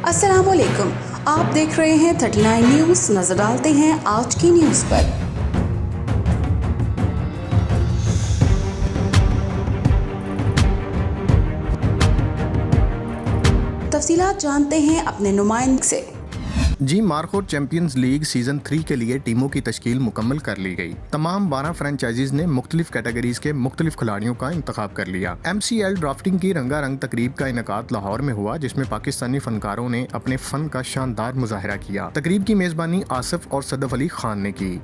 अस्सलामुअलैकुम, आप देख रहे हैं 39 न्यूज़। नजर डालते हैं आज की न्यूज़ पर। तफसीलात जानते हैं अपने नुमाइंदे से। जी मार्कोट चैंपियंस लीग सीजन 3 के लिए टीमों की तश्कील मुकम्मल कर ली गई। तमाम 12 फ्रेंचाइजीज ने मुख्तलिफ कैटेगरीज के मुख्तलिफ खिलाड़ियों का इंतखाब कर लिया। MCL ड्राफ्टिंग की रंगारंग तकरीब का इनेकाद लाहौर में हुआ, जिसमें पाकिस्तानी फनकारों ने अपने फन का शानदार मुजाहरा किया। तकरीब की मेजबानी आसिफ और सदफ अली खान ने की।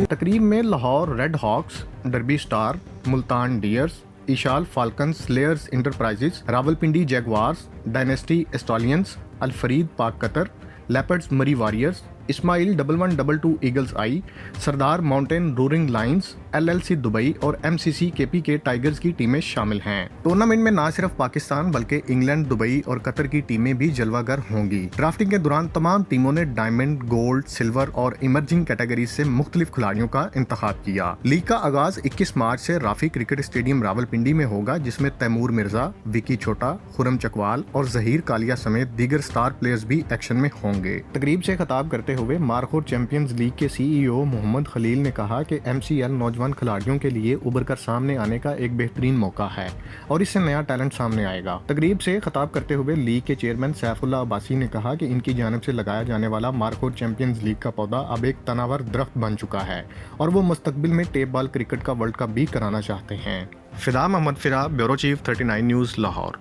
तकरीब में Lahore red hawks, derby star, Multan deers, Eshal falcons, slayers enterprises, Rawalpindi jaguars, dynasty stallions, Al-Fareed Pak Qatar, leopards Murree warriors, Ismail 1112 eagles आई, Sardar mountain roaring lions, LLC Dubai और MCC KPK टाइगर्स की टीमें शामिल हैं। टूर्नामेंट में न सिर्फ पाकिस्तान बल्कि इंग्लैंड, दुबई और कतर की टीमें भी जलवागर होंगी। ड्राफ्टिंग के दौरान तमाम टीमों ने डायमंड, गोल्ड, सिल्वर और इमर्जिंग कैटेगरी से मुख्तलिफ खिलाड़ियों का इंतखाब किया। लीग का आगाज 21 मार्च से राफी क्रिकेट स्टेडियम रावलपिंडी में होगा, जिसमें तैमूर मिर्जा, विकी छोटा, खुरम चकवाल और जहीर कालिया समेत दीगर स्टार प्लेयर्स भी एक्शन में होंगे। तकरीब से खिताब करते हुए मार्कोट चैंपियंस लीग के CEO मोहम्मद खलील ने कहा कि MCL नौजवान खिलाड़ियों के लिए उभर कर सामने आने का एक बेहतरीन मौका है और इससे नया टैलेंट सामने आएगा। तकरीब से खिताब करते हुए लीग के चेयरमैन सैफुल्लाह अब्बासी ने कहा कि इनकी जानिब से लगाया जाने वाला मार्कोट चैंपियंस लीग का पौधा अब एक तनावर दरख्त बन चुका है और वो मुस्तकबिल में टेप बॉल क्रिकेट का वर्ल्ड कप भी कराना चाहते हैं। फिदा मोहम्मद फिरा, ब्यूरो चीफ 39 न्यूज़, लाहौर।